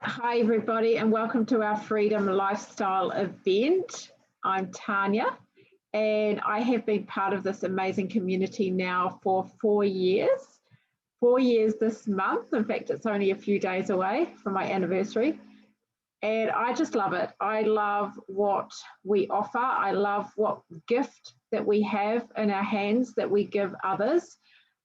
Hi everybody and welcome to our Freedom Lifestyle event. I'm Tanya and I have been part of this amazing community now for 4 years. 4 years this month. In fact, it's only a few days away from my anniversary. And I just love it. I love what we offer. I love what gift that we have in our hands that we give others.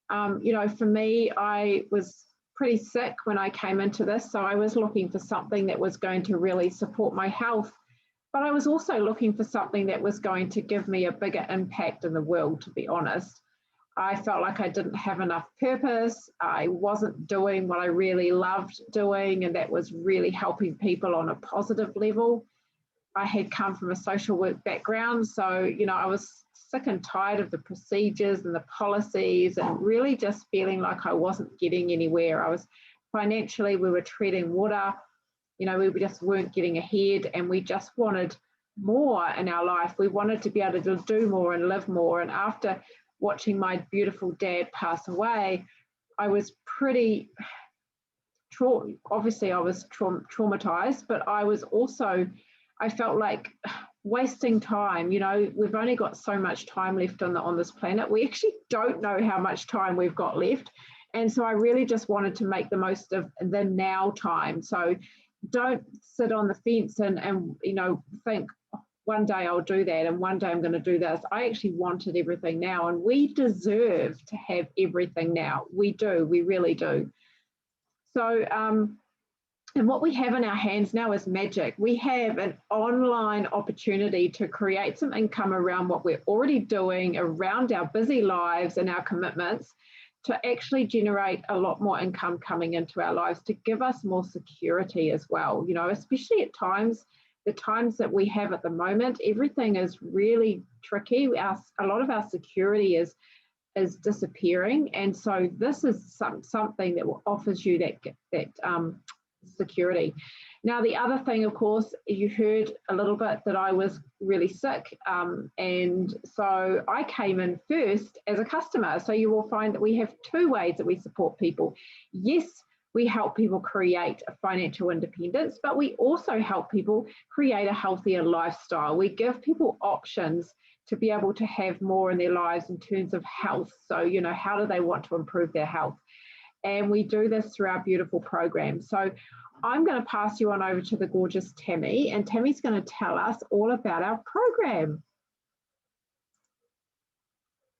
For me, I was pretty sick when I came into this, so I was looking for something that was going to really support my health, but I was also looking for something that was going to give me a bigger impact in the world, to be honest. I felt like I didn't have enough purpose. I wasn't doing what I really loved doing, and that was really helping people on a positive level. I had come from a social work background, so, I was sick and tired of the procedures and the policies and really just feeling like I wasn't getting anywhere. We were treading water, we just weren't getting ahead, and we just wanted more in our life. We wanted to be able to do more and live more. And after watching my beautiful dad pass away, I was obviously I was traumatized, but I felt like wasting time. We've only got so much time left on this planet. We actually don't know how much time we've got left. And so I really just wanted to make the most of the now time. So don't sit on the fence and think one day I'll do that and one day I'm going to do this. I actually wanted everything now, and we deserve to have everything now. We do, we really do. So, and what we have in our hands now is magic. We have an online opportunity to create some income around what we're already doing, around our busy lives and our commitments, to actually generate a lot more income coming into our lives, to give us more security as well. Especially at times, the times that we have at the moment, everything is really tricky. A lot of our security is disappearing. And so this is something that offers you that security. Now, the other thing, of course, you heard a little bit that I was really sick. And so I came in first as a customer. So you will find that we have two ways that we support people. Yes, we help people create a financial independence, but we also help people create a healthier lifestyle. We give people options to be able to have more in their lives in terms of health. So, how do they want to improve their health? And we do this through our beautiful program. So I'm going to pass you on over to the gorgeous Tammy, and Tammy's going to tell us all about our program.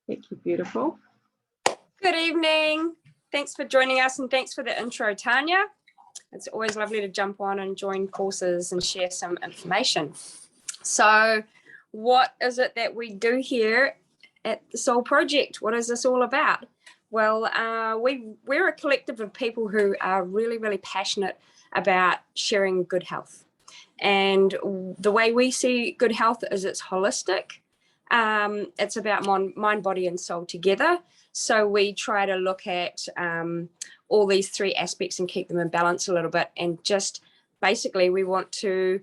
Thank you, beautiful. Good evening. Thanks for joining us, and thanks for the intro, Tanya. It's always lovely to jump on and join courses and share some information. So what is it that we do here at the Soul Project? What is this all about? Well, we're a collective of people who are really, really passionate about sharing good health. And the way we see good health is it's holistic. It's about mind, body, and soul together. So we try to look at all these three aspects and keep them in balance a little bit. And just basically we want to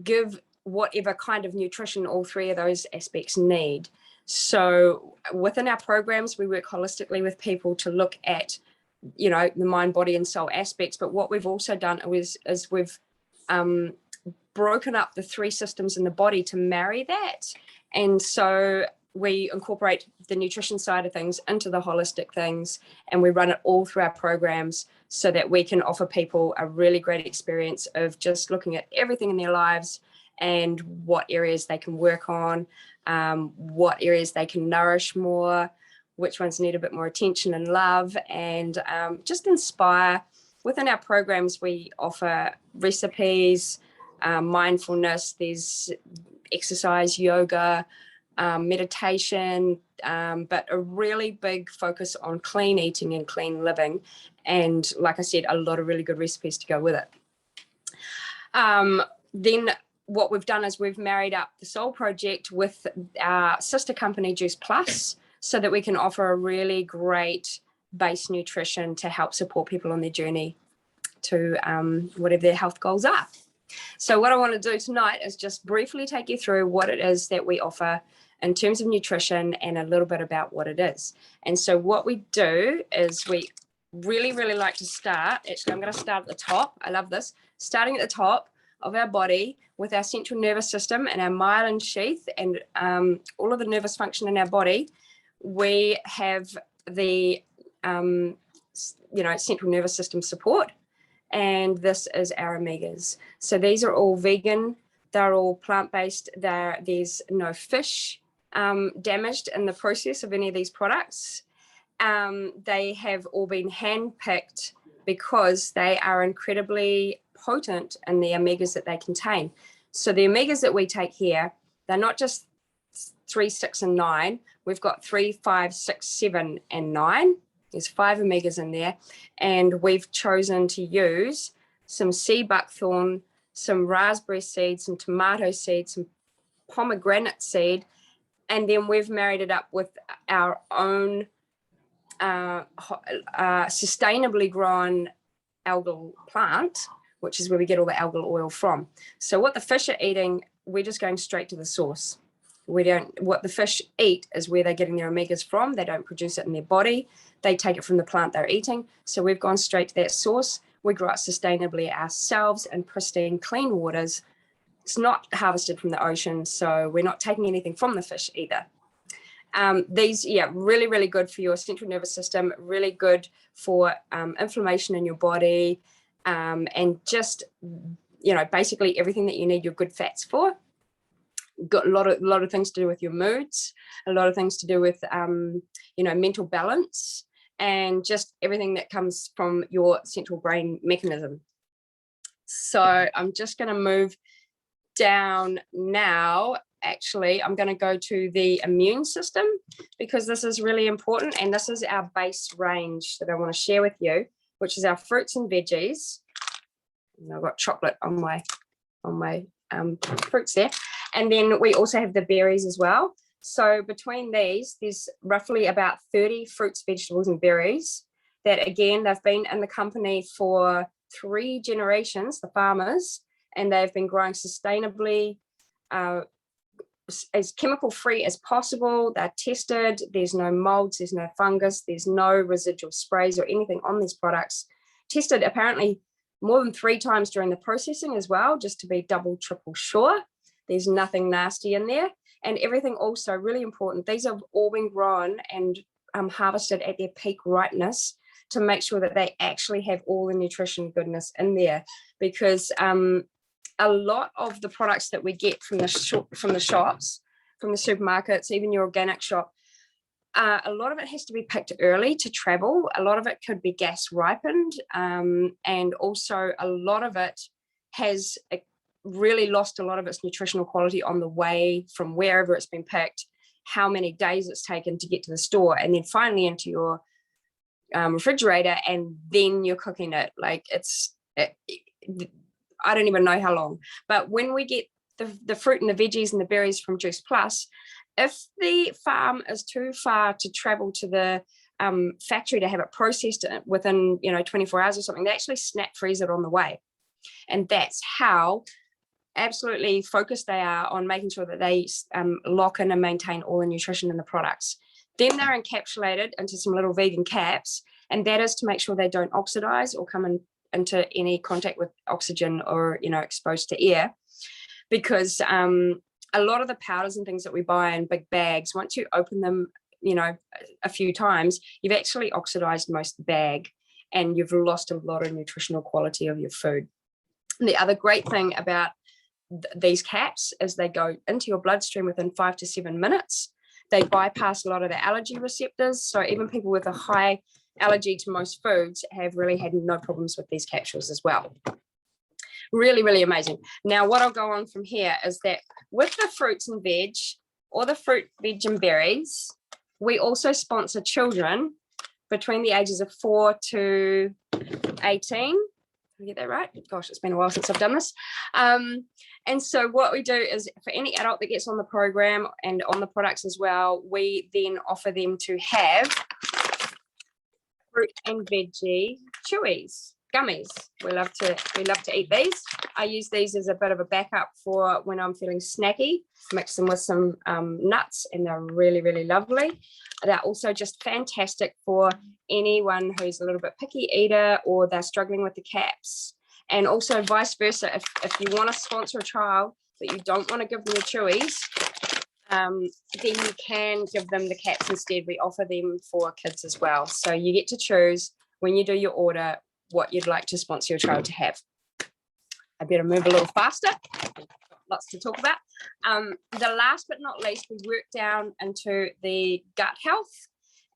give whatever kind of nutrition all three of those aspects need. So within our programs, we work holistically with people to look at, the mind, body, and soul aspects. But what we've also done is we've broken up the three systems in the body to marry that. And so we incorporate the nutrition side of things into the holistic things, and we run it all through our programs so that we can offer people a really great experience of just looking at everything in their lives and what areas they can work on, what areas they can nourish more, which ones need a bit more attention and love, and just inspire. Within our programs, we offer recipes, mindfulness, there's exercise, yoga, meditation, but a really big focus on clean eating and clean living. And like I said, a lot of really good recipes to go with it. Then what we've done is we've married up the Soul Project with our sister company, Juice Plus, so that we can offer a really great base nutrition to help support people on their journey to whatever their health goals are. So what I want to do tonight is just briefly take you through what it is that we offer in terms of nutrition and a little bit about what it is. And so what we do is we really, really like to start. Actually, I'm going to start at the top. I love this. Starting at the top of our body with our central nervous system and our myelin sheath and all of the nervous function in our body, we have the central nervous system support, and this is our omegas. So these are all vegan. They're all plant-based. There's no fish damaged in the process of any of these products. They have all been hand-picked because they are incredibly potent in the omegas that they contain. So the omegas that we take here, they're not just 3, 6, and 9. We've got 3, 5, 6, 7, and 9. There's 5 omegas in there. And we've chosen to use some sea buckthorn, some raspberry seed, some tomato seed, some pomegranate seed, and then we've married it up with our own sustainably grown algal plant, which is where we get all the algal oil from. So what the fish are eating, we're just going straight to the source. What the fish eat is where they're getting their omegas from. They don't produce it in their body. They take it from the plant they're eating. So we've gone straight to that source. We grow it sustainably ourselves in pristine, clean waters. It's not harvested from the ocean, so we're not taking anything from the fish either. These, really, really good for your central nervous system, really good for inflammation in your body, and just, basically everything that you need your good fats for. Got a lot of things to do with your moods, a lot of things to do with, mental balance, and just everything that comes from your central brain mechanism. So I'm just going to move down now. Actually, I'm going to go to the immune system because this is really important, and this is our base range that I want to share with you, which is our fruits and veggies. And I've got chocolate on my fruits there, and then we also have the berries as well. So between these, there's roughly about 30 fruits, vegetables, and berries that, again, they've been in the company for 3 generations, the farmers, and they've been growing sustainably, as chemical free as possible. They're tested. There's no molds, there's no fungus, there's no residual sprays or anything on these products. Tested apparently more than 3 times during the processing as well, just to be double, triple sure. There's nothing nasty in there. And everything also really important. These have all been grown and harvested at their peak ripeness to make sure that they actually have all the nutrition goodness in there, because a lot of the products that we get from the shops, from the supermarkets, even your organic shop, a lot of it has to be picked early to travel. A lot of it could be gas ripened, and also a lot of it has really lost a lot of its nutritional quality on the way from wherever it's been picked, how many days it's taken to get to the store, and then finally into your refrigerator, and then you're cooking it. Like I don't even know how long. But when we get the fruit and the veggies and the berries from Juice Plus, if the farm is too far to travel to the factory to have it processed within 24 hours or something, they actually snap freeze it on the way. And that's how absolutely focused they are on making sure that they lock in and maintain all the nutrition in the products. Then they're encapsulated into some little vegan caps, and that is to make sure they don't oxidize or come into any contact with oxygen or exposed to air, because a lot of the powders and things that we buy in big bags, once you open them a few times, you've actually oxidized most of the bag and you've lost a lot of nutritional quality of your food. And the other great thing about these caps is they go into your bloodstream within 5 to 7 minutes. They bypass a lot of the allergy receptors, so even people with a high allergy to most foods have really had no problems with these capsules as well. Really, really amazing. Now, what I'll go on from here is that with the fruits and veg, or the fruit, veg, and berries, we also sponsor children between the ages of 4 to 18. Did I get that right? Gosh, it's been a while since I've done this. And so what we do is, for any adult that gets on the program and on the products as well, we then offer them to have fruit and veggie chewies. gummies. We love to eat these. I use these as a bit of a backup for when I'm feeling snacky. Mix them with some nuts, and they're really, really lovely. They're also just fantastic for anyone who's a little bit picky eater or they're struggling with the caps. And also vice versa, if you want to sponsor a child but you don't want to give them the chewies, then you can give them the caps instead. We offer them for kids as well. So you get to choose when you do your order what you'd like to sponsor your child to have. I better move a little faster. Lots to talk about. The last but not least, we work down into the gut health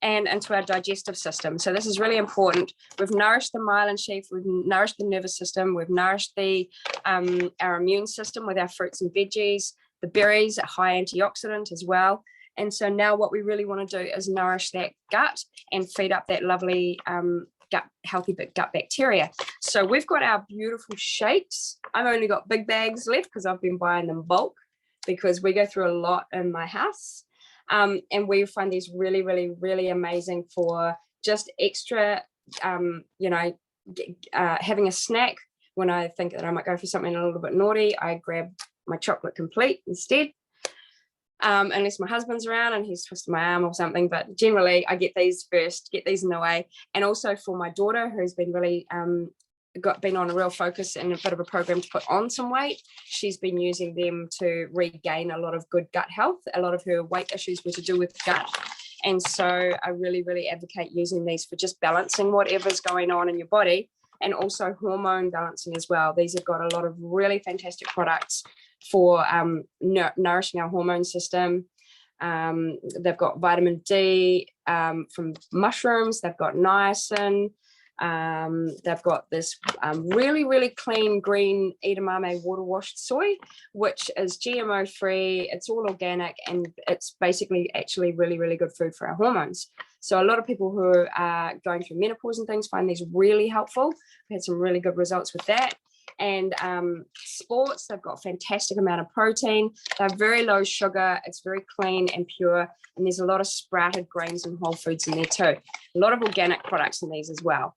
and into our digestive system. So this is really important. We've nourished the myelin sheath, we've nourished the nervous system, we've nourished the our immune system with our fruits and veggies. The berries are high antioxidant as well. And so now what we really want to do is nourish that gut and feed up that lovely healthy gut bacteria. So we've got our beautiful shakes. I've only got big bags left because I've been buying them bulk because we go through a lot in my house. And we find these really, really, really amazing for just extra, having a snack. When I think that I might go for something a little bit naughty, I grab my chocolate complete instead. Unless my husband's around and he's twisted my arm or something, but generally I get these first, get these in the way. And also for my daughter, who's been really been on a real focus and a bit of a program to put on some weight, she's been using them to regain a lot of good gut health. A lot of her weight issues were to do with gut, and so I really, really advocate using these for just balancing whatever's going on in your body, and also hormone balancing as well. These have got a lot of really fantastic products for nourishing our hormone system. They've got vitamin D from mushrooms. They've got niacin. They've got this really, really clean green edamame water washed soy, which is GMO free. It's all organic, and it's basically actually really, really good food for our hormones. So a lot of people who are going through menopause and things find these really helpful. We had some really good results with that. And sports, they've got a fantastic amount of protein. They're very low sugar. It's very clean and pure. And there's a lot of sprouted grains and whole foods in there too. A lot of organic products in these as well.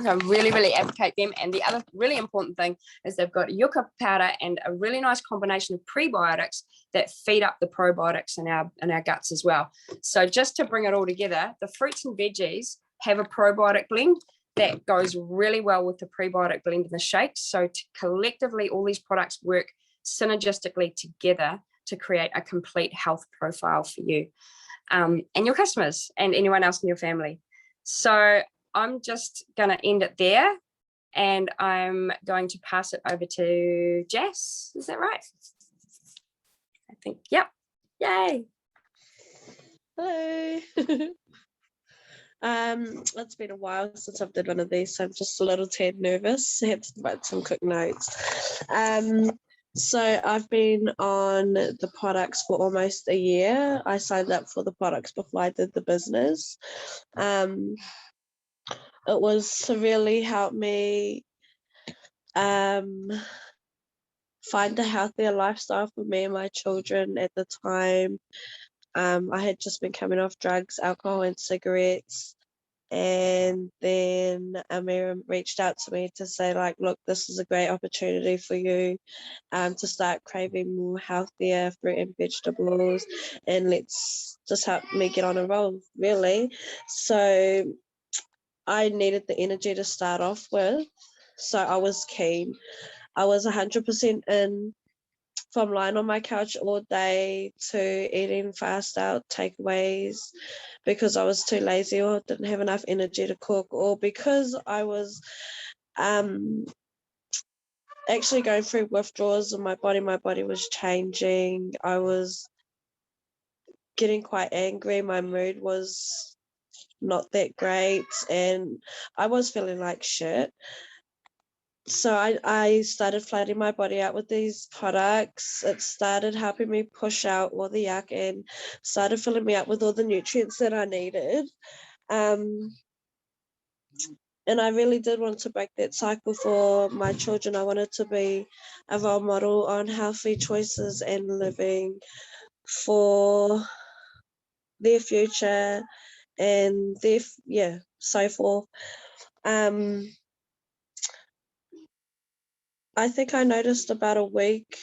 So I really, really advocate them. And the other really important thing is they've got yucca powder and a really nice combination of prebiotics that feed up the probiotics in our guts as well. So just to bring it all together, the fruits and veggies have a probiotic blend that goes really well with the prebiotic blend in the shakes. So collectively, all these products work synergistically together to create a complete health profile for you and your customers and anyone else in your family. So I'm just going to end it there, and I'm going to pass it over to Jess. Is that right? I think, yep. Yay. Hello. It's been a while since I've done one of these, so I'm just a little tad nervous. I had to write some quick notes. So I've been on the products for almost a year. I signed up for the products before I did the business. It was to really help me find a healthier lifestyle for me and my children at the time. I had just been coming off drugs, alcohol and cigarettes, and then Amira reached out to me to say, like, look, this is a great opportunity for you to start craving more healthier fruit and vegetables, and let's just help me get on a roll, really. So I needed the energy to start off with, so I was keen. I was 100% in, from lying on my couch all day to eating fast out takeaways because I was too lazy or didn't have enough energy to cook, or because I was actually going through withdrawals in my body was changing. I was getting quite angry. My mood was not that great, and I was feeling like shit. So I started flooding my body out with these products. It started helping me push out all the yuck and started filling me up with all the nutrients that I needed. And I really did want to break that cycle for my children. I wanted to be a role model on healthy choices and living for their future and so forth. I think I noticed about a week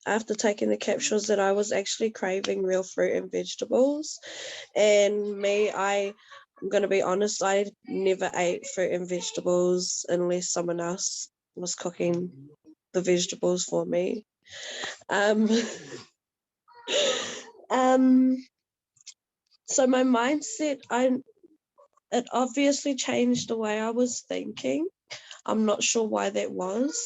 after taking the capsules that I was actually craving real fruit and vegetables. And I'm going to be honest, I never ate fruit and vegetables unless someone else was cooking the vegetables for me. Um, so my mindset, it obviously changed the way I was thinking. I'm not sure why that was.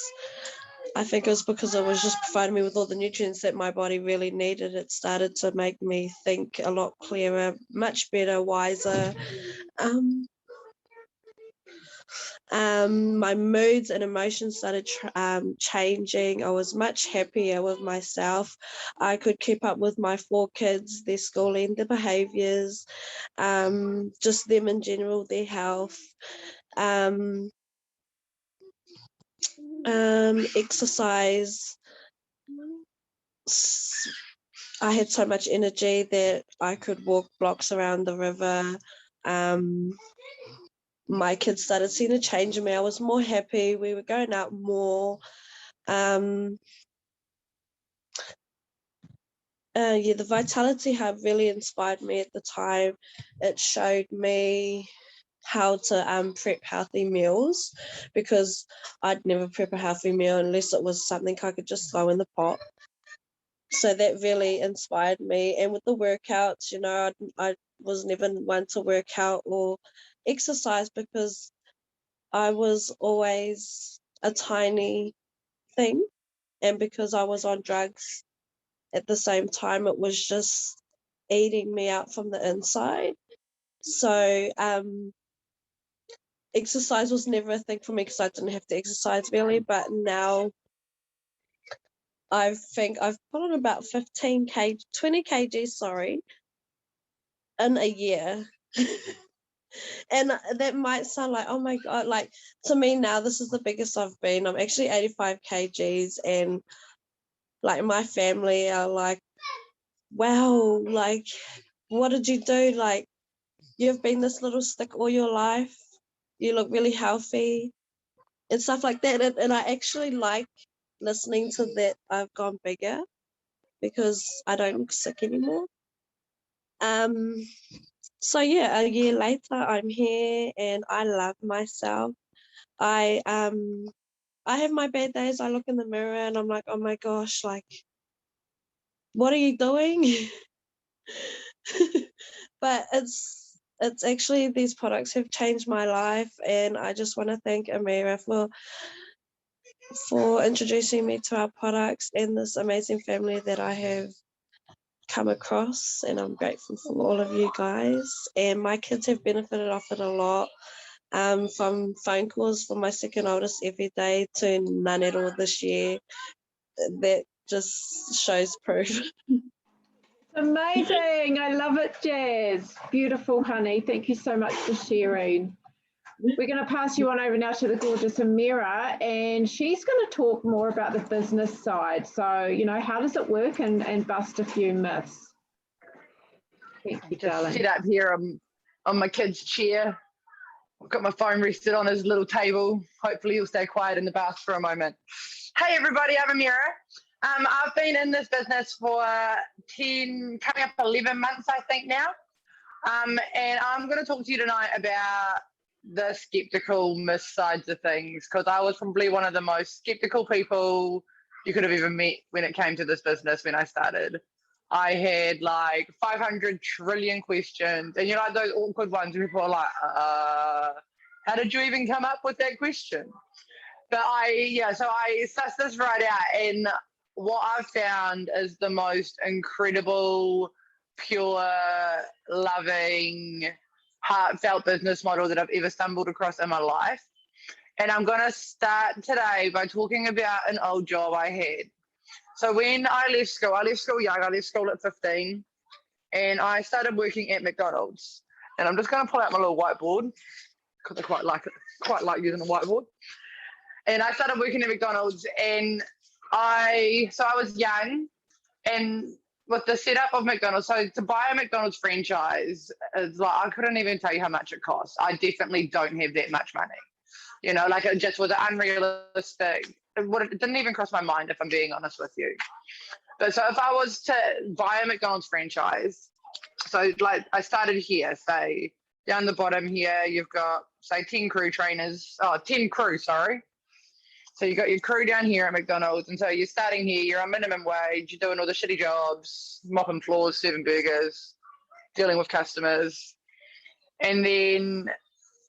I think it was because it was just providing me with all the nutrients that my body really needed. It started to make me think a lot clearer, much better, wiser. My moods and emotions started changing. I was much happier with myself. I could keep up with my 4 kids, their schooling, their behaviours, just them in general, their health. Exercise. I had so much energy that I could walk blocks around the river. My kids started seeing a change in me. I was more happy. We were going out more. The Vitality Hub really inspired me at the time. It showed me how to prep healthy meals, because I'd never prep a healthy meal unless it was something I could just throw in the pot. So that really inspired me. And with the workouts, I was never one to work out or exercise because I was always a tiny thing. And because I was on drugs at the same time, it was just eating me out from the inside. So exercise was never a thing for me because I didn't have to exercise really. But now I think I've put on about 20 kg, sorry, in a year. And that might sound like, oh my God, like to me now, this is the biggest I've been. I'm actually 85 kgs, and like my family are like, wow, like, what did you do? Like, you've been this little stick all your life. You look really healthy and stuff like that. And I actually like listening to that I've gone bigger because I don't look sick anymore. So yeah, a year later, I'm here and I love myself. I have my bad days. I look in the mirror and I'm like, oh my gosh, like, what are you doing? But it's actually, these products have changed my life, and I just want to thank Amira for introducing me to our products and this amazing family that I have come across, and I'm grateful for all of you guys. And my kids have benefited off it a lot, from phone calls from my second oldest every day to none at all this year. That just shows proof. Amazing. I love it, Jazz. Beautiful, honey. Thank you so much for sharing. We're going to pass you on over now to the gorgeous Amira, and she's going to talk more about the business side. So, how does it work, and bust a few myths. Thank you, darling. Sit up here on my kid's chair. I've got my phone rested on his little table. Hopefully he'll stay quiet in the bath for a moment. Hey everybody, I'm Amira. I've been in this business for 10, coming up 11 months, I think now. And I'm going to talk to you tonight about the skeptical myth sides of things, because I was probably one of the most skeptical people you could have ever met when it came to this business when I started. I had like 500 trillion questions, and like those awkward ones where people are like, how did you even come up with that question? But so I sussed this right out, and what I've found is the most incredible, pure, loving, heartfelt business model that I've ever stumbled across in my life. And I'm going to start today by talking about an old job I had. So when I left school young, I left school at 15, and I started working at McDonald's. And I'm just going to pull out my little whiteboard because I quite like using a whiteboard. And I started working at McDonald's, and I was young, and with the setup of McDonald's, so to buy a McDonald's franchise is like, I couldn't even tell you how much it costs. I definitely don't have that much money. Like it just was an unrealistic it didn't even cross my mind, if I'm being honest with you. But so if I was to buy a McDonald's franchise, so like I started here, say down the bottom here, you've got say 10 crew, sorry. So you got your crew down here at McDonald's, and so you're starting here, you're on minimum wage, you're doing all the shitty jobs, mopping floors, serving burgers, dealing with customers. And then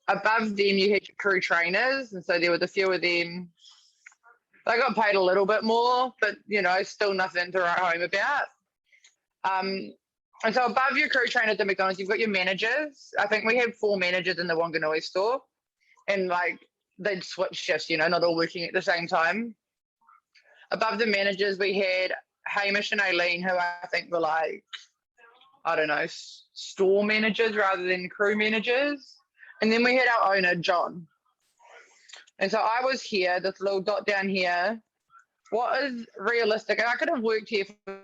above them you had your crew trainers, and so there was a few of them. They got paid a little bit more, but still nothing to write home about. And so above your crew trainers at McDonald's, you've got your managers. I think we had 4 managers in the Wanganui store, and like they'd switch shifts, not all working at the same time. Above the managers, we had Hamish and Aileen, who I think were like, I don't know, store managers rather than crew managers. And then we had our owner, John. And so I was here, this little dot down here. What is realistic? And I could have worked here for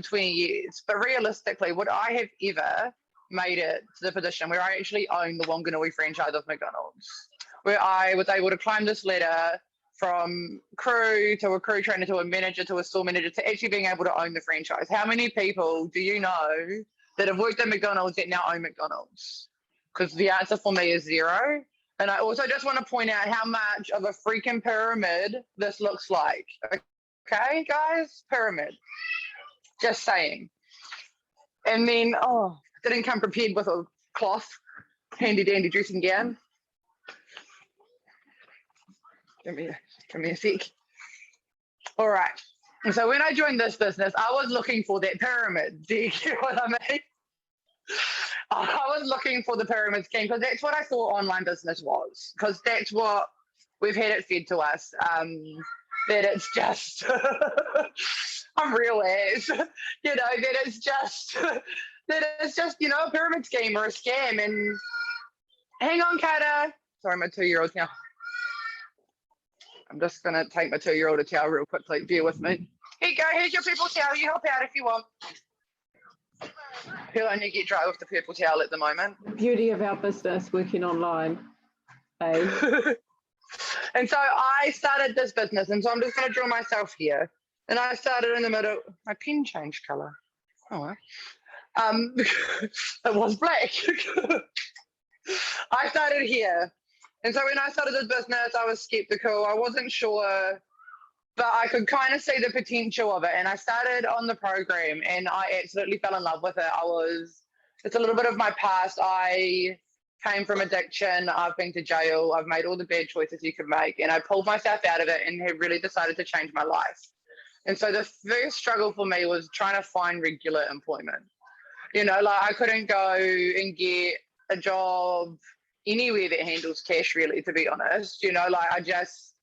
20 years, but realistically, would I have ever made it to the position where I actually own the Wanganui franchise of McDonald's, where I was able to climb this ladder from crew to a crew trainer to a manager to a store manager to actually being able to own the franchise? How many people do you know that have worked at McDonald's that now own McDonald's? Because the answer for me is 0. And I also just want to point out how much of a freaking pyramid this looks like. Okay, guys? Pyramid. Just saying. And then, didn't come prepared with a cloth. Handy dandy dressing gown. Give me a sec. All right. And so when I joined this business, I was looking for that pyramid. Do you get what I mean? I was looking for the pyramid scheme because that's what I thought online business was, because that's what we've had it fed to us, that it's just, I'm real as, that it's just, a pyramid scheme or a scam. And hang on, Kata. Sorry, my 2-year-old's now. I'm just going to take my 2-year-old a towel real quickly. Bear with me. Here you go. Here's your purple towel. You help out if you want. He'll only get dry with the purple towel at the moment. Beauty of our business working online. Hey. And so I started this business, and so I'm just going to draw myself here. And I started in the middle. My pen changed colour. Oh, well. It was black. I started here. And so when I started this business, I was skeptical. I wasn't sure, but I could kind of see the potential of it. And I started on the program, and I absolutely fell in love with it. It's a little bit of my past. I came from addiction. I've been to jail. I've made all the bad choices you could make. And I pulled myself out of it and have really decided to change my life. And so the first struggle for me was trying to find regular employment. I couldn't go and get a job anywhere that handles cash, really, to be honest. I just,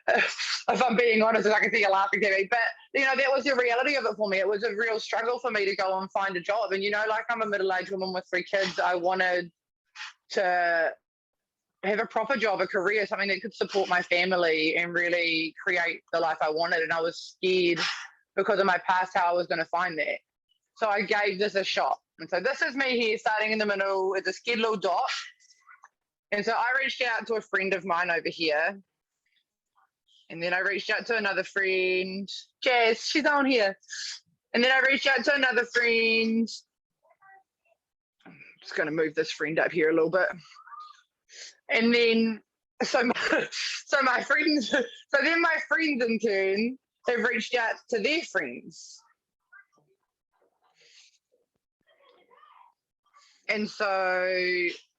if I'm being honest, I can see you laughing at me, but that was the reality of it for me. It was a real struggle for me to go and find a job. And I'm a middle-aged woman with 3 kids. I wanted to have a proper job, a career, something that could support my family and really create the life I wanted. And I was scared because of my past how I was going to find that. So I gave this a shot. And so this is me here starting in the middle. It's a scared little dot. And so I reached out to a friend of mine over here. And then I reached out to another friend, Jazz, she's on here. And then I reached out to another friend. I'm just going to move this friend up here a little bit. And then, so my friends, then my friends in turn have reached out to their friends. And so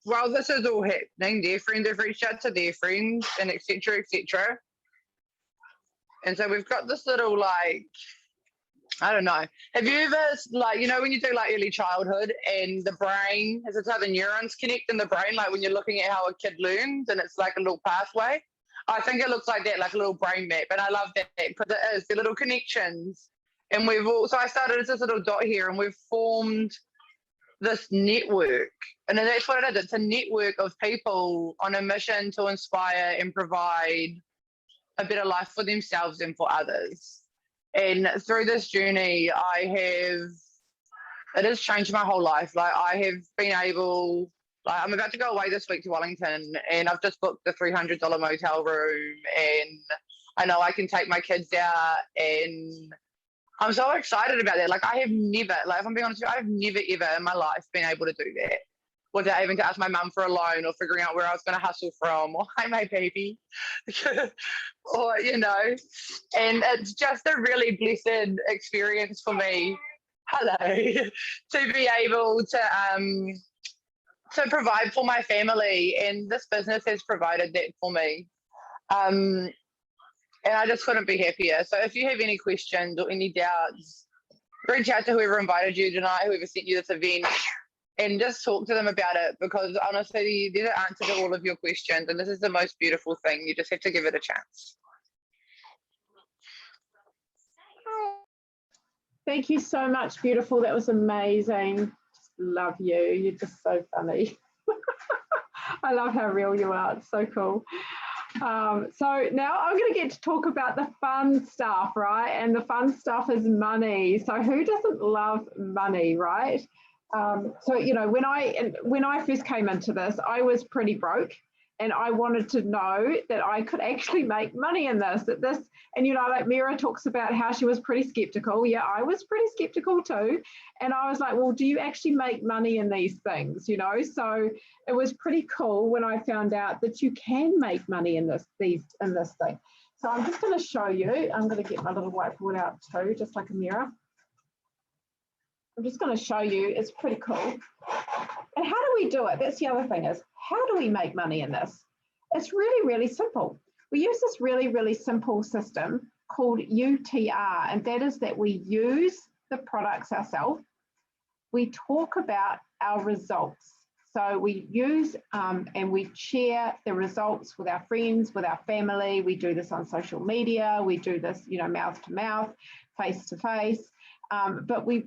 while this is all happening, their friends have reached out to their friends and et cetera, et cetera. And so we've got this little, I don't know. Have you ever, when you do early childhood and the brain, has how the neurons connect in the brain, like when you're looking at how a kid learns and it's like a little pathway? I think it looks like that, like a little brain map. And I love that because it is, the little connections. And so I started as this little dot here, and we've formed this network. And that's what it is. It's a network of people on a mission to inspire and provide a better life for themselves and for others. And through this journey, it has changed my whole life. I have been able, I'm about to go away this week to Wellington, and I've just booked the $300 motel room, and I know I can take my kids out, and I'm so excited about that. Like I have never, like if I'm being honest with you, I've never ever in my life been able to do that without having to ask my mum for a loan or figuring out where I was going to hustle from or hi my baby or and it's just a really blessed experience for me. Hello. To be able to provide for my family, and this business has provided that for me. And I just couldn't be happier. So if you have any questions or any doubts, reach out to whoever invited you tonight, whoever sent you this event, and just talk to them about it, because honestly, there's an answer to all of your questions, and this is the most beautiful thing. You just have to give it a chance. Thank you so much, beautiful. That was amazing. Just love you. You're just so funny. I love how real you are. It's so cool. So now I'm going to get to talk about the fun stuff, right? And the fun stuff is money. So who doesn't love money, right? So, you know, when I first came into this, I was pretty broke, and I wanted to know that I could actually make money in this, and, you know, like Mira talks about how she was pretty skeptical. Yeah, I was pretty skeptical too. And I was like, well, do you actually make money in these things? You know, so it was pretty cool when I found out that you can make money in this thing. So I'm just going to show you. I'm going to get my little whiteboard out too, just like a mirror. I'm just going to show you. It's pretty cool. And how do we do it? That's the other thing, is how do we make money in this? It's really, really simple. We use this really, really simple system called UTR, and that is that we use the products ourselves. We talk about our results. So we use and we share the results with our friends, with our family. We do this on social media. We do this, you know, mouth to mouth, face to face. But we're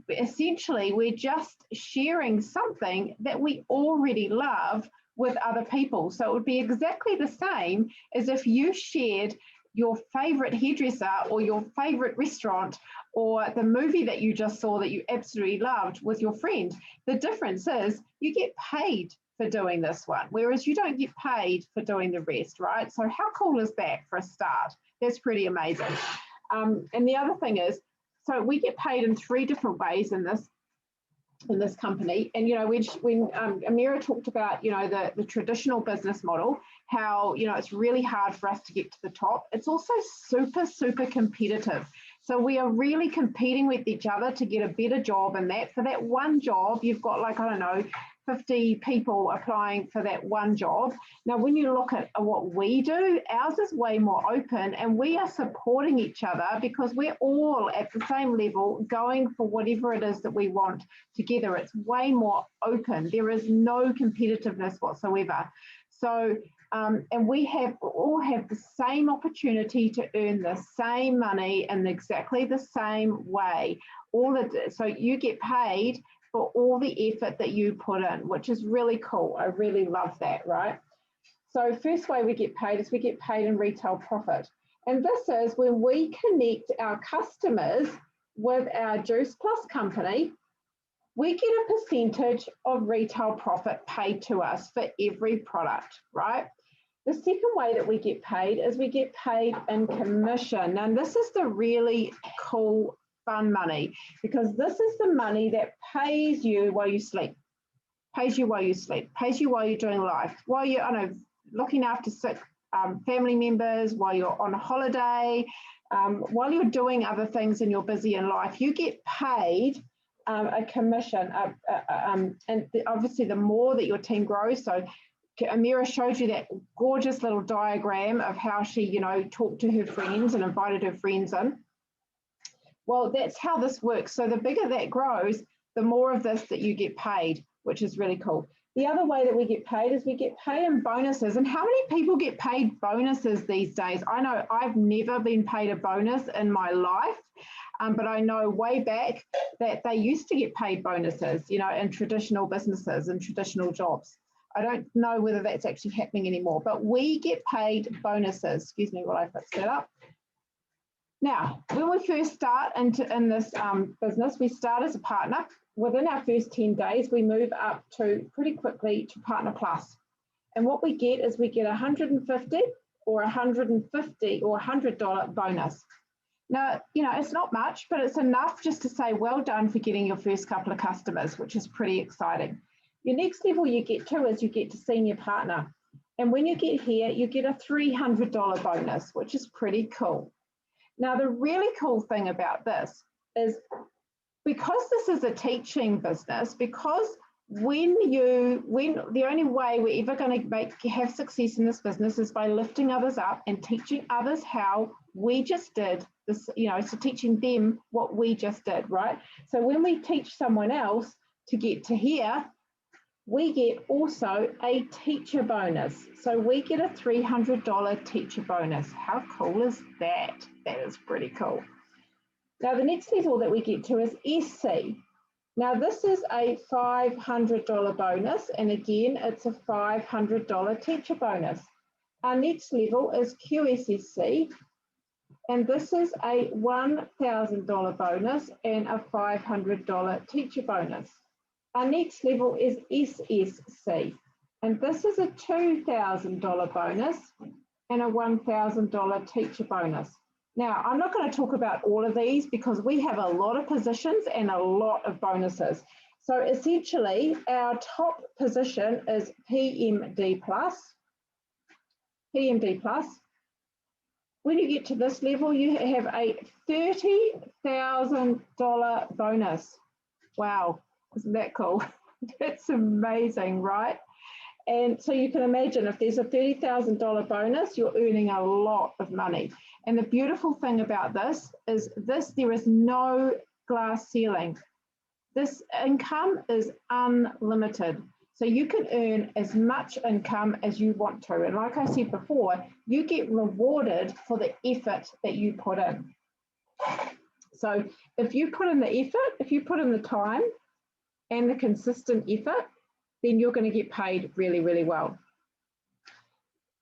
just sharing something that we already love with other people. So it would be exactly the same as if you shared your favorite hairdresser or your favorite restaurant or the movie that you just saw that you absolutely loved with your friend. The difference is you get paid for doing this one, whereas you don't get paid for doing the rest, right? So how cool is that for a start? That's pretty amazing. And the other thing is, so we get paid in 3 different ways in this company. And, you know, when Amira talked about, you know, the traditional business model, how, you know, it's really hard for us to get to the top. It's also super, super competitive. So we are really competing with each other to get a better job, and that for that one job, you've got like, I don't know, 50 people applying for that one job. Now, when you look at what we do, ours is way more open, and we are supporting each other because we're all at the same level going for whatever it is that we want together. It's way more open. There is no competitiveness whatsoever. So, and we all have the same opportunity to earn the same money in exactly the same way. So you get paid for all the effort that you put in, which is really cool. I really love that, right? So first way we get paid is we get paid in retail profit. And this is when we connect our customers with our Juice Plus company, we get a percentage of retail profit paid to us for every product, right? The second way that we get paid is we get paid in commission. And this is the really cool, fun money, because this is the money that pays you while you sleep, pays you while you're doing life, while you're looking after sick family members, while you're on a holiday, while you're doing other things and you're busy in life, you get paid a commission. And obviously the more that your team grows, so Amira showed you that gorgeous little diagram of how she, you know, talked to her friends and invited her friends in. Well, that's how this works. So the bigger that grows, the more of this that you get paid, which is really cool. The other way that we get paid is we get paid in bonuses. And how many people get paid bonuses these days? I know I've never been paid a bonus in my life, but I know way back that they used to get paid bonuses, you know, in traditional businesses and traditional jobs. I don't know whether that's actually happening anymore, but we get paid bonuses. Excuse me while I fix that up. Now, when we first start in this business, we start as a partner. Within our first 10 days, we move up to pretty quickly to Partner Plus. And what we get is we get 150 or $150 or $100 bonus. Now, it's not much, but it's enough just to say, well done for getting your first couple of customers, which is pretty exciting. Your next level you get to is you get to senior partner. And when you get here, you get a $300 bonus, which is pretty cool. Now, the really cool thing about this is because this is a teaching business, because when the only way we're ever going to have success in this business is by lifting others up and teaching others how we just did this, so teaching them what we just did, right? So when we teach someone else to get to here, we get also a teacher bonus. So we get a $300 teacher bonus. How cool is that? That is pretty cool. Now the next level that we get to is SC. Now this is a $500 bonus, and again, it's a $500 teacher bonus. Our next level is QSSC, and this is a $1,000 bonus and a $500 teacher bonus. Our next level is SSC, and this is a $2,000 bonus and a $1,000 teacher bonus. Now, I'm not going to talk about all of these because we have a lot of positions and a lot of bonuses. So essentially, our top position is PMD+. When you get to this level, you have a $30,000 bonus. Wow, isn't that cool? That's amazing, right? And so you can imagine if there's a $30,000 bonus, you're earning a lot of money. And the beautiful thing about this is there is no glass ceiling. This income is unlimited. So you can earn as much income as you want to. And like I said before, you get rewarded for the effort that you put in. So if you put in the effort, if you put in the time and the consistent effort, then you're going to get paid really, really well.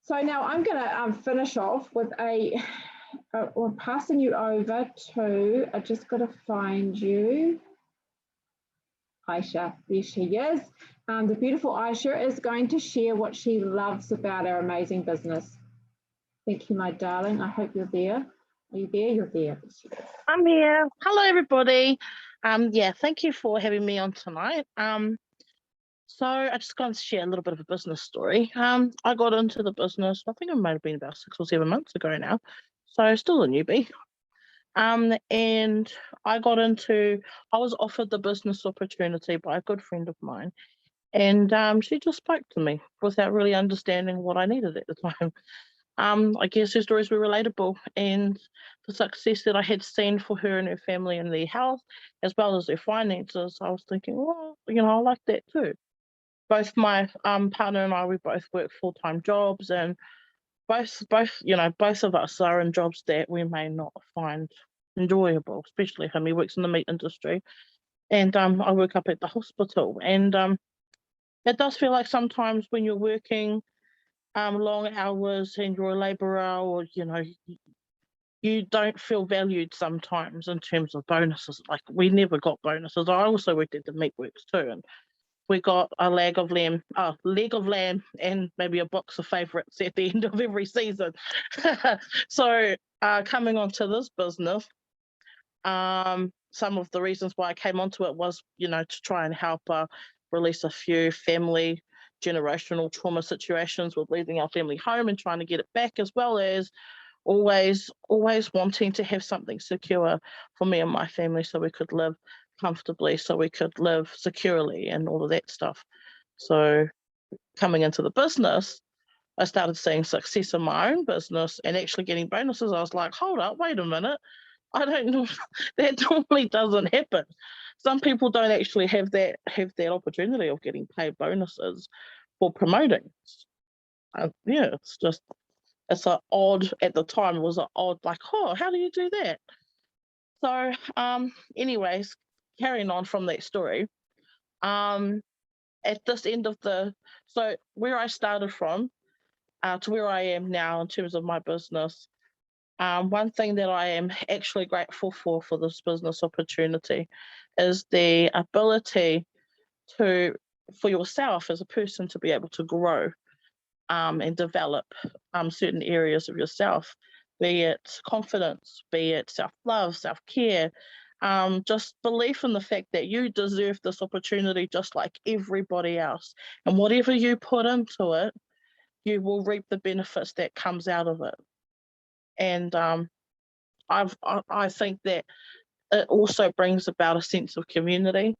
So now I'm going to finish off with I'm passing you over to, I just got to find you, Aisha. There she is. The beautiful Aisha is going to share what she loves about our amazing business. Thank you, my darling. I hope you're there. Are you there? You're there. I'm here. Hello, everybody. Yeah, thank you for having me on tonight. So I just going to share a little bit of a business story. I got into the business, I think it might have been about 6 or 7 months ago now. So still a newbie. And I was offered the business opportunity by a good friend of mine. And she just spoke to me without really understanding what I needed at the time. I guess her stories were relatable, and the success that I had seen for her and her family and their health, as well as their finances, I was thinking, well, I like that too. Both my partner and I, we both work full-time jobs, and both of us are in jobs that we may not find enjoyable, especially him. He works in the meat industry, and I work up at the hospital. And it does feel like sometimes when you're working long hours and you're a labourer, or you don't feel valued sometimes in terms of bonuses. Like, we never got bonuses. I also worked at the meatworks too, and we got a leg of lamb, and maybe a box of favourites at the end of every season. So coming onto this business, some of the reasons why I came onto it was, to try and help release a few family generational trauma situations with leaving our family home and trying to get it back, as well as always wanting to have something secure for me and my family so we could live comfortably, so we could live securely and all of that stuff. So coming into the business, I started seeing success in my own business and actually getting bonuses. I was like, hold up, wait a minute. I don't know, that normally doesn't happen. Some people don't actually have that opportunity of getting paid bonuses for promoting. Yeah, it's an odd, at the time it was an odd, like, oh, how do you do that? So anyways, carrying on from that story, at this end of so where I started from to where I am now in terms of my business, one thing that I am actually grateful for this business opportunity is the ability for yourself as a person to be able to grow. and develop certain areas of yourself, be it confidence, be it self-love, self-care, just belief in the fact that you deserve this opportunity just like everybody else. And whatever you put into it, you will reap the benefits that comes out of it. And I think that it also brings about a sense of community.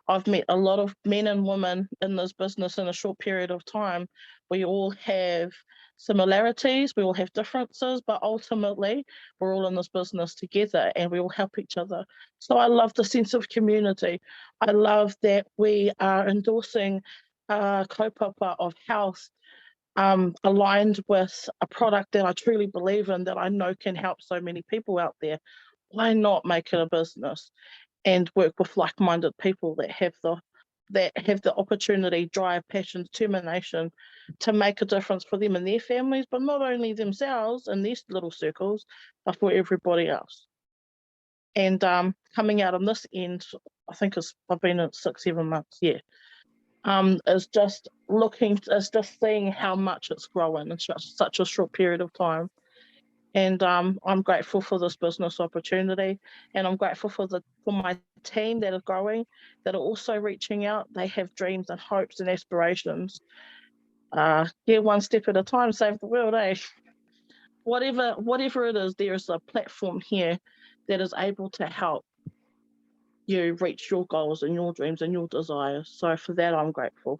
I've met a lot of men and women in this business in a short period of time. We all have similarities, we all have differences, but ultimately we're all in this business together and we all help each other. So I love the sense of community. I love that we are endorsing a kaupapa of health, aligned with a product that I truly believe in, that I know can help so many people out there. Why not make it a business and work with like-minded people that have the opportunity, drive, passion, determination to make a difference for them and their families, but not only themselves in these little circles, but for everybody else. And coming out on this end, I think I've been at 6-7 months, is just seeing how much it's growing in such a short period of time. And I'm grateful for this business opportunity, and I'm grateful for my team that are growing, that are also reaching out. They have dreams and hopes and aspirations. One step at a time, save the world, eh? Whatever it is, there is a platform here that is able to help you reach your goals and your dreams and your desires. So for that, I'm grateful.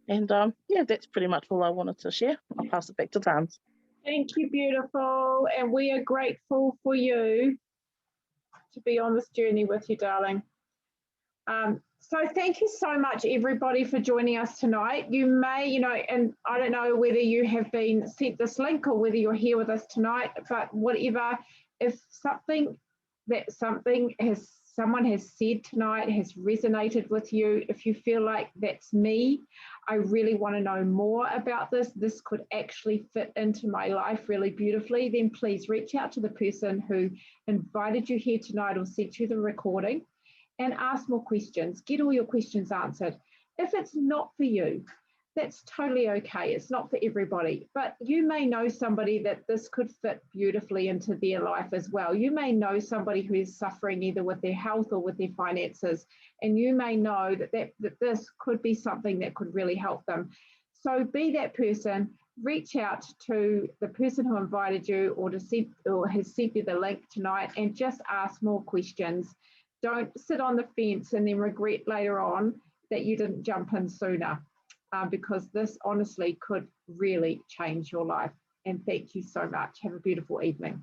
And that's pretty much all I wanted to share. I'll pass it back to Tans. Thank you, beautiful. And we are grateful for you to be on this journey with you, darling. So thank you so much, everybody, for joining us tonight. You may, and I don't know whether you have been sent this link or whether you're here with us tonight, but whatever, if someone has said tonight has resonated with you, if you feel like that's me, I really want to know more about this could actually fit into my life really beautifully, then please reach out to the person who invited you here tonight or sent you the recording and ask more questions. Get all your questions answered. If it's not for you, that's totally okay. It's not for everybody, but you may know somebody that this could fit beautifully into their life as well. You may know somebody who is suffering either with their health or with their finances, and you may know that this could be something that could really help them. So be that person, reach out to the person who invited you or has sent you the link tonight and just ask more questions. Don't sit on the fence and then regret later on that you didn't jump in sooner. Because this honestly could really change your life. And thank you so much. Have a beautiful evening.